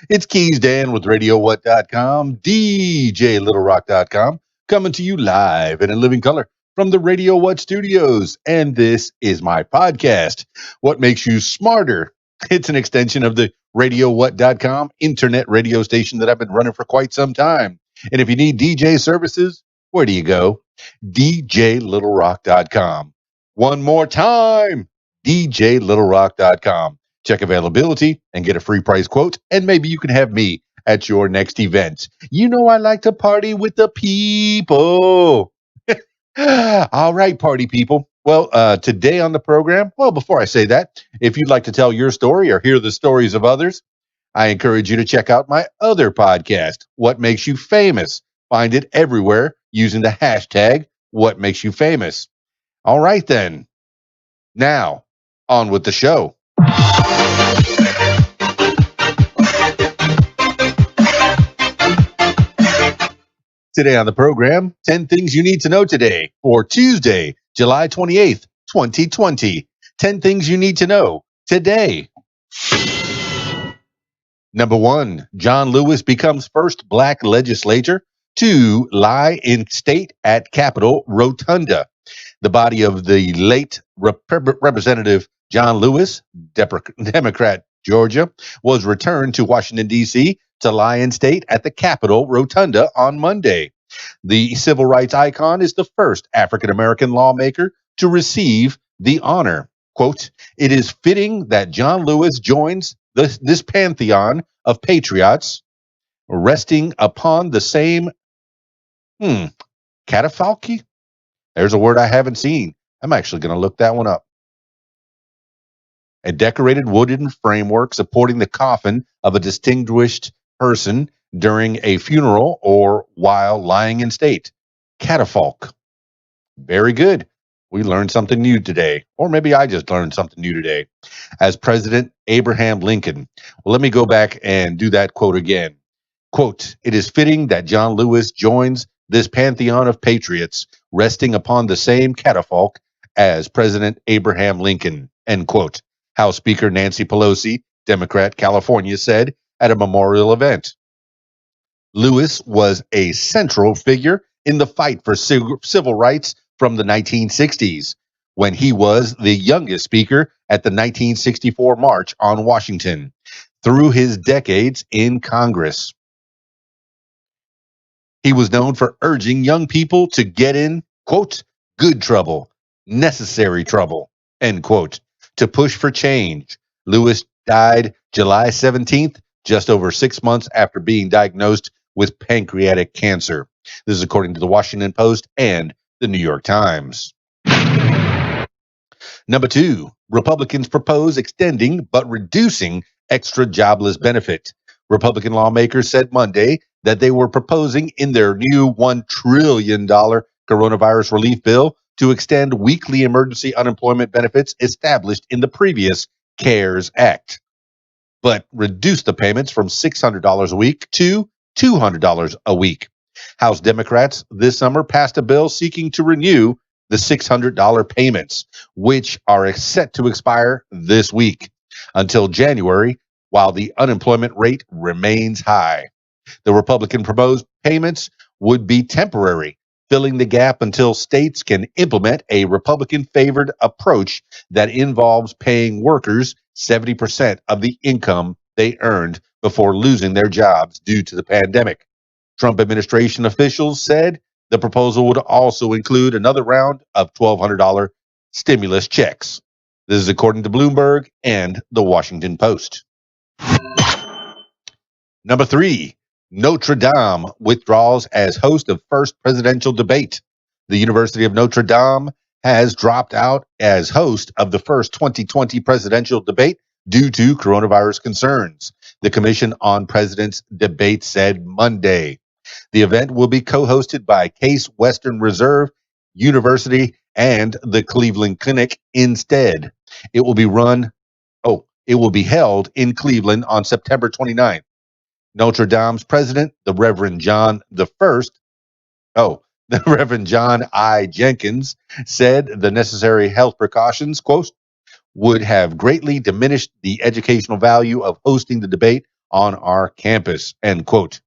It's KeysDAN with RadioWhat.com, DJLittleRock.com, coming to you live and in living color from the Radio What studios. And this is my podcast, What Makes You Smarter. It's an extension of the RadioWhat.com internet radio station that I've been running for quite some time. And if you need DJ services, where do you go? DJLittleRock.com. One more time, DJLittleRock.com. Check availability and get a free price quote, and maybe you can have me at your next event. You know I like to party with the people. All right, party people. Well, today on the program, well, before I say that, if you'd like to tell your story or hear the stories of others, I encourage you to check out my other podcast, What Makes You Famous. Find it everywhere using the hashtag What Makes You Famous. All right, then. Now, on with the show. Today on the program, 10 things you need to know today for Tuesday, July 28th, 2020. 10 things you need to know today. Number 1, John Lewis becomes first black legislator to lie in state at Capitol Rotunda. The body of the late Representative John Lewis, Democrat, Georgia, was returned to Washington, D.C. to lie in state at the Capitol Rotunda on Monday. The civil rights icon is the first African-American lawmaker to receive the honor. Quote, "It is fitting that John Lewis joins this pantheon of patriots resting upon the same catafalque." There's a word I haven't seen. I'm actually going to look that one up. A decorated wooden framework supporting the coffin of a distinguished person during a funeral or while lying in state. Catafalque. Very good. We learned something new today. Or maybe I just learned something new today. As President Abraham Lincoln. Well, let me go back and do that quote again. Quote, "It is fitting that John Lewis joins this pantheon of patriots resting upon the same catafalque as President Abraham Lincoln," end quote. House Speaker Nancy Pelosi, Democrat, California, said at a memorial event. Lewis was a central figure in the fight for civil rights from the 1960s, when he was the youngest speaker at the 1964 March on Washington, through his decades in Congress. He was known for urging young people to get in, quote, "good trouble, necessary trouble," end quote, to push for change. Lewis died July 17th, just over 6 months after being diagnosed with pancreatic cancer. This is according to the Washington Post and the New York Times. Number 2, Republicans propose extending but reducing extra jobless benefit. Republican lawmakers said Monday that they were proposing in their new $1 trillion coronavirus relief bill to extend weekly emergency unemployment benefits established in the previous CARES Act, but reduce the payments from $600 a week to $200 a week. House Democrats this summer passed a bill seeking to renew the $600 payments, which are set to expire this week until January, while the unemployment rate remains high. The Republican proposed payments would be temporary, filling the gap until states can implement a Republican-favored approach that involves paying workers 70% of the income they earned before losing their jobs due to the pandemic. Trump administration officials said the proposal would also include another round of $1,200 stimulus checks. This is according to Bloomberg and the Washington Post. Number 3, Notre Dame withdraws as host of first presidential debate. The University of Notre Dame has dropped out as host of the first 2020 presidential debate due to coronavirus concerns, the Commission on Presidents Debate said Monday. The event will be co-hosted by Case Western Reserve University and the Cleveland Clinic instead. It will be held in Cleveland on September 29th. Notre Dame's president, the Reverend John I. Jenkins, said the necessary health precautions, quote, would have greatly diminished the educational value of hosting the debate on our campus, end quote.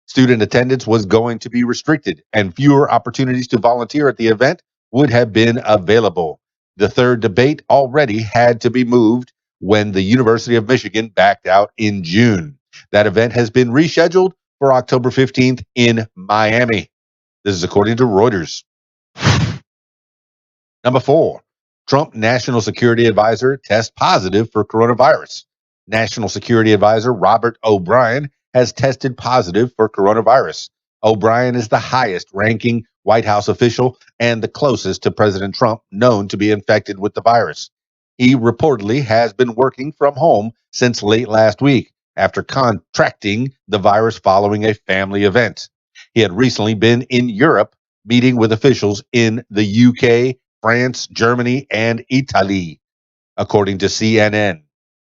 Student attendance was going to be restricted, and fewer opportunities to volunteer at the event would have been available. The third debate already had to be moved when the University of Michigan backed out in June. That event has been rescheduled for October 15th in Miami. This is according to Reuters. Number 4, Trump National Security Advisor tests positive for coronavirus. National Security Advisor Robert O'Brien has tested positive for coronavirus. O'Brien is the highest ranking White House official and the closest to President Trump known to be infected with the virus. He reportedly has been working from home since late last week after contracting the virus following a family event. He had recently been in Europe meeting with officials in the UK, France, Germany, and Italy, according to CNN.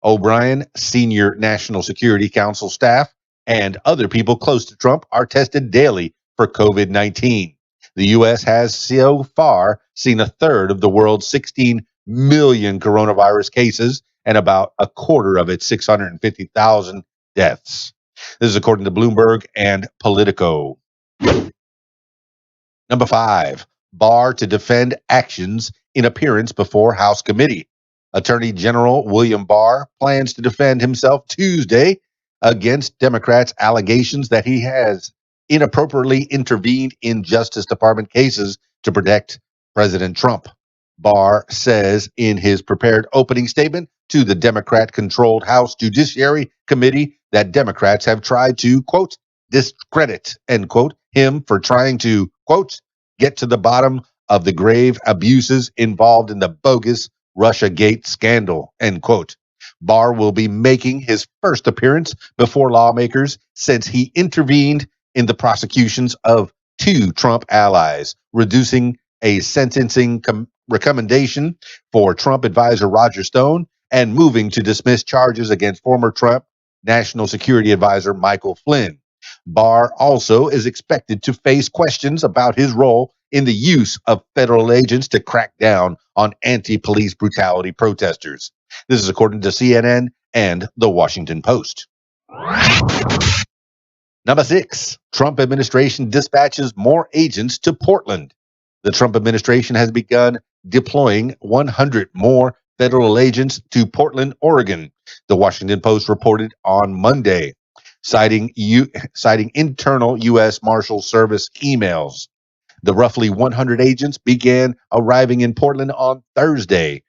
O'Brien, senior National Security Council staff, and other people close to Trump are tested daily for COVID-19. The U.S. has so far seen a third of the world's 16 million coronavirus cases and about a quarter of its 650,000 deaths. This is according to Bloomberg and Politico. Number 5, Barr to defend actions in appearance before House committee. Attorney General William Barr plans to defend himself Tuesday against Democrats' allegations that he has inappropriately intervened in Justice Department cases to protect President Trump. Barr says in his prepared opening statement to the Democrat-controlled House Judiciary Committee that Democrats have tried to, quote, discredit, end quote, him for trying to, quote, get to the bottom of the grave abuses involved in the bogus Russiagate scandal, end quote. Barr will be making his first appearance before lawmakers since he intervened in the prosecutions of 2 Trump allies, reducing a sentencing recommendation for Trump advisor Roger Stone and moving to dismiss charges against former Trump National Security Advisor Michael Flynn. Barr also is expected to face questions about his role in the use of federal agents to crack down on anti-police brutality protesters. This is according to CNN and The Washington Post. Number 6, Trump administration dispatches more agents to Portland. The Trump administration has begun deploying 100 more federal agents to Portland, Oregon, The Washington Post reported on Monday, citing internal U.S. Marshal Service emails. The roughly 100 agents began arriving in Portland on Thursday.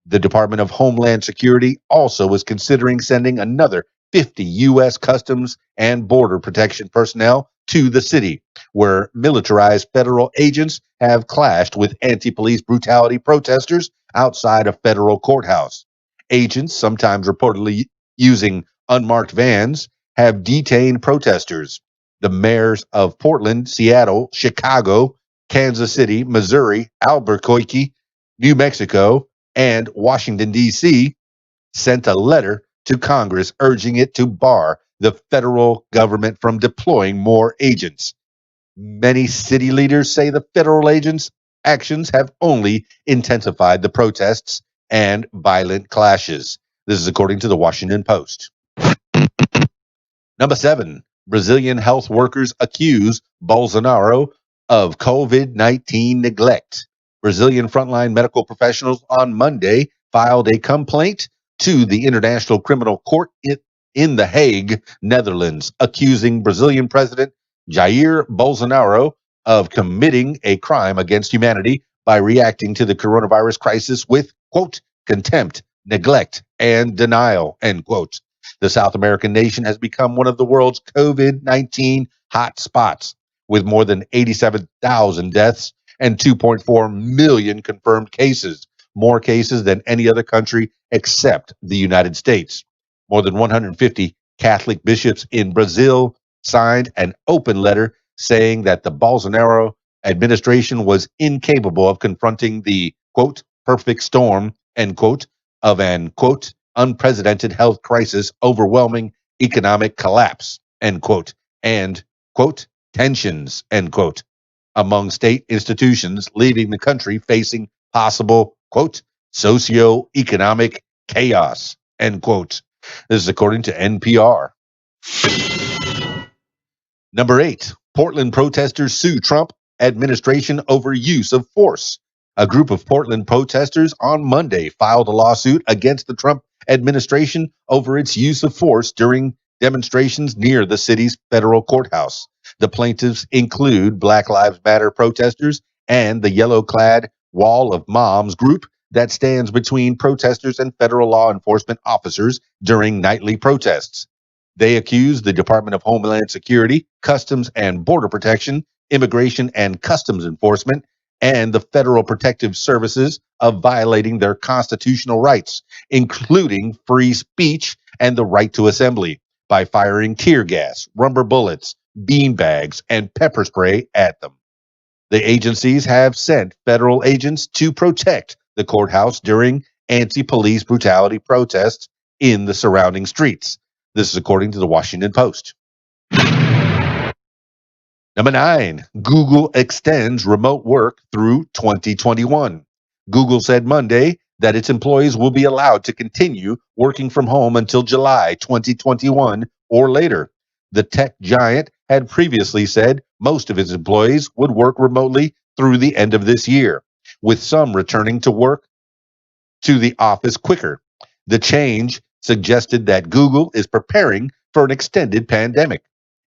The Department of Homeland Security also is considering sending another 50 U.S. Customs and Border Protection personnel to the city, where militarized federal agents have clashed with anti-police brutality protesters outside a federal courthouse. Agents, sometimes reportedly using unmarked vans, have detained protesters. The mayors of Portland, Seattle, Chicago, Kansas City, Missouri, Albuquerque, New Mexico, and Washington, D.C. sent a letter to Congress urging it to bar the federal government from deploying more agents. Many city leaders say the federal agents' actions have only intensified the protests and violent clashes. This is according to the Washington Post. Number 7, Brazilian health workers accuse Bolsonaro of COVID-19 neglect. Brazilian frontline medical professionals on Monday filed a complaint to the International Criminal Court in The Hague, Netherlands, accusing Brazilian President Jair Bolsonaro of committing a crime against humanity by reacting to the coronavirus crisis with, quote, contempt, neglect, and denial, end quote. The South American nation has become one of the world's COVID-19 hot spots, with more than 87,000 deaths and 2.4 million confirmed cases, more cases than any other country except the United States. More than 150 Catholic bishops in Brazil signed an open letter saying that the Bolsonaro administration was incapable of confronting the, quote, perfect storm, end quote, of an, quote, unprecedented health crisis, overwhelming economic collapse, end quote, and, quote, tensions, end quote, among state institutions, leaving the country facing possible, quote, socio-economic chaos, end quote. This is according to NPR. Number 8, Portland protesters sue Trump administration over use of force. A group of Portland protesters on Monday filed a lawsuit against the Trump administration over its use of force during demonstrations near the city's federal courthouse. The plaintiffs include Black Lives Matter protesters and the yellow-clad Wall of Moms group that stands between protesters and federal law enforcement officers during nightly protests. They accuse the Department of Homeland Security, Customs and Border Protection, Immigration and Customs Enforcement, and the Federal Protective Services of violating their constitutional rights, including free speech and the right to assembly, by firing tear gas, rubber bullets, bean bags, and pepper spray at them. The agencies have sent federal agents to protect the courthouse during anti-police brutality protests in the surrounding streets. This is according to the Washington Post. Number 9, Google extends remote work through 2021. Google said Monday that its employees will be allowed to continue working from home until July 2021 or later. The tech giant had previously said most of its employees would work remotely through the end of this year, with some returning to work to the office quicker. The change suggested that Google is preparing for an extended pandemic.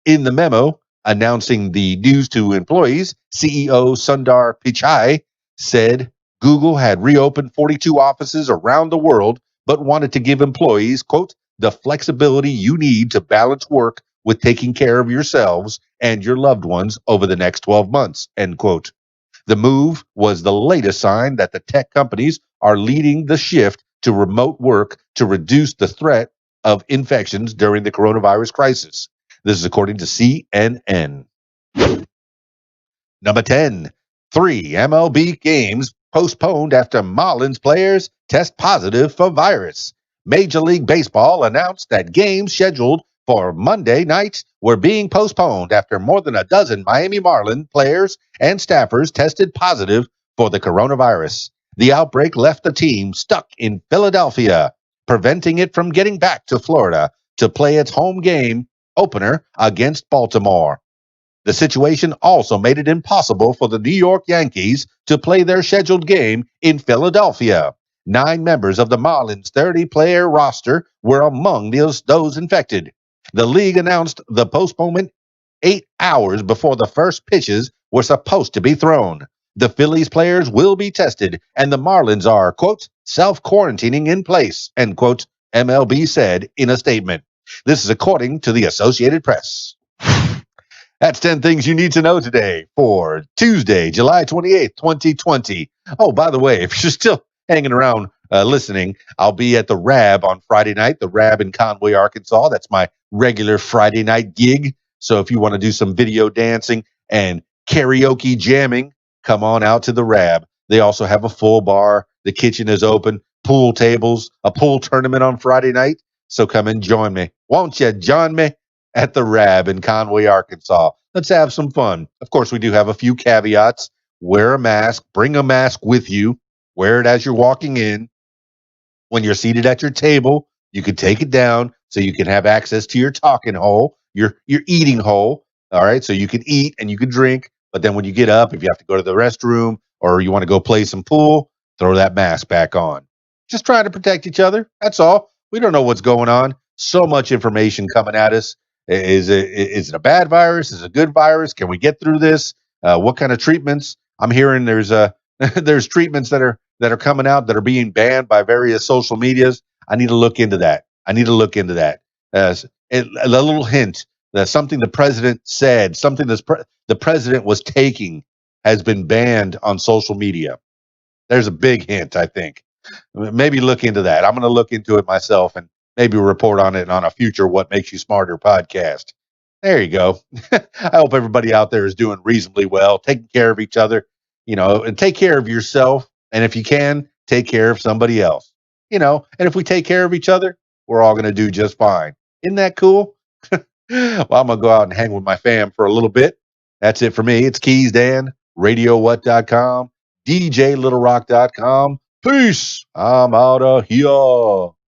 In the memo announcing the news to employees, CEO Sundar Pichai said Google had reopened 42 offices around the world, but wanted to give employees, quote, the flexibility you need to balance work with taking care of yourselves and your loved ones over the next 12 months, end quote. The move was the latest sign that the tech companies are leading the shift to remote work to reduce the threat of infections during the coronavirus crisis. This is according to CNN. Number 10, 3 MLB games postponed after Marlins players test positive for virus. Major League Baseball announced that games scheduled for Monday night were being postponed after more than a dozen Miami Marlins players and staffers tested positive for the coronavirus. The outbreak left the team stuck in Philadelphia, preventing it from getting back to Florida to play its home game opener against Baltimore. The situation also made it impossible for the New York Yankees to play their scheduled game in Philadelphia. 9 members of the Marlins' 30-player roster were among those infected. The league announced the postponement 8 hours before the first pitches were supposed to be thrown. The Phillies players will be tested, and the Marlins are, quote, self-quarantining in place, end quote, MLB said in a statement. This is according to the Associated Press. That's 10 things you need to know today for Tuesday, July 28th, 2020. Oh, by the way, if you're still hanging around listening, I'll be at the Rab on Friday night, the Rab in Conway, Arkansas. That's my regular Friday night gig. So if you want to do some video dancing and karaoke jamming, come on out to the Rab. They also have a full bar. The kitchen is open, pool tables, a pool tournament on Friday night. So come and join me. Won't you join me at the Rab in Conway, Arkansas? Let's have some fun. Of course, we do have a few caveats. Wear a mask. Bring a mask with you. Wear it as you're walking in. When you're seated at your table, you can take it down so you can have access to your talking hole, your eating hole. All right, so you can eat and you can drink. But then when you get up, if you have to go to the restroom or you want to go play some pool, throw that mask back on. Just trying to protect each other. That's all. We don't know what's going on. So much information coming at us. Is it a bad virus? Is it a good virus? Can we get through this? What kind of treatments? I'm hearing there's there's treatments that are coming out that are being banned by various social medias. I need to look into that. A little hint that something the president said, something the president was taking, has been banned on social media. There's a big hint, I think. Maybe look into that. I'm going to look into it myself and maybe report on it on a future What Makes You Smarter podcast. There you go. I hope everybody out there is doing reasonably well, taking care of each other, and take care of yourself. And if you can, take care of somebody else, and if we take care of each other, we're all going to do just fine. Isn't that cool? Well, I'm going to go out and hang with my fam for a little bit. That's it for me. It's KeysDAN, RadioWhat.com, DJLittleRock.com. Peace. I'm out of here.